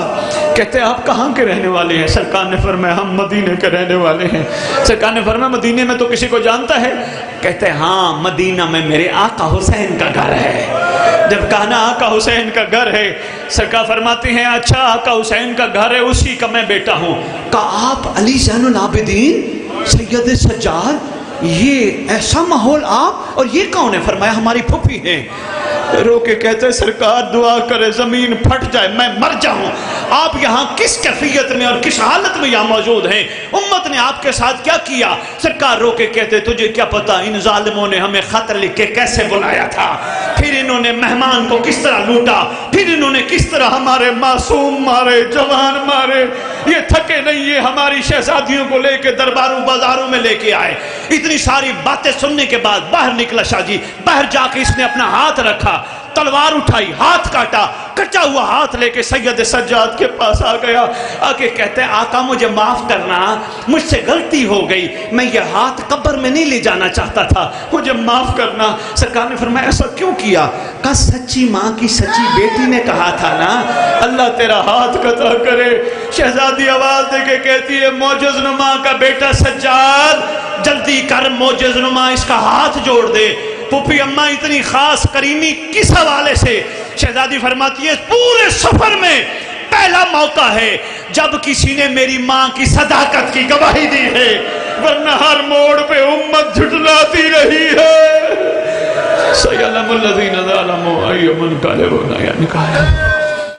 B: کہتے آپ کہاں کے رہنے والے ہیں؟ سرکار نے فرمایا ہم مدینے کے رہنے والے ہیں۔ سرکار نے فرمایا مدینے میں تو کسی کو جانتا ہے؟ کہتے ہاں مدینہ میں میرے آقا حسین کا گھر ہے۔ جب کہا نا آقا حسین کا گھر ہے، سرکار فرماتے ہیں اچھا آقا حسین کا گھر ہے، اسی کا میں بیٹا ہوں۔ کہا آپ علی زین العابدین سید سجاد، یہ ایسا ماحول آپ، اور یہ کون ہے؟ فرمایا ہماری پھوپھی ہیں۔ رو کے کہتے سرکار دعا کرے زمین پھٹ جائے میں مر جاؤں،
C: آپ یہاں کس کیفیت میں اور کس حالت میں یہاں موجود ہیں؟ امت نے آپ کے ساتھ کیا کیا؟ سرکار رو کے کہتے تجھے کیا پتا ان ظالموں نے ہمیں خط لکھ کے کیسے بلایا تھا، پھر انہوں نے مہمان کو کس طرح لوٹا، پھر انہوں نے کس طرح ہمارے معصوم مارے، جوان مارے، یہ تھکے نہیں، یہ ہماری شہزادیوں کو لے کے درباروں بازاروں میں لے کے آئے۔ اتنی ساری باتیں سننے کے بعد باہر نکلا شاہ جی، باہر جا کے اس نے اپنا ہاتھ رکھا، تلوار اٹھائی، ہاتھ کاٹا، کٹا ہوا ہاتھ لے کے سید سجاد کے پاس آ گیا، آ کے کہتے ہیں آقا مجھے معاف کرنا، مجھ سے غلطی ہو گئی، میں یہ ہاتھ قبر میں نہیں لے جانا چاہتا تھا، مجھے معاف کرنا۔ سرکار نے فرمایا ایسا کیوں کیا؟ کہا سچی ماں کی سچی بیٹی نے کہا تھا نا اللہ تیرا ہاتھ قطع کرے۔ شہزادی آواز دے کے کہتی ہے معجز نما کا بیٹا سجاد جلدی کر، معجز نما اس کا ہاتھ جوڑ دے۔ پھوپھی اماں اتنی خاص کریمی کس حوالے سے؟ شہزادی فرماتی ہے پورے سفر میں پہلا موقع ہے جب کسی نے میری ماں کی صداقت کی گواہی دی ہے، ورنہ ہر موڑ پہ امت جھٹلاتی رہی ہے۔ سَيَعْلَمُ الَّذِينَ ظَلَمُوا أَيَّ مُنقَلِبٍ يَنقَلِبُونَ۔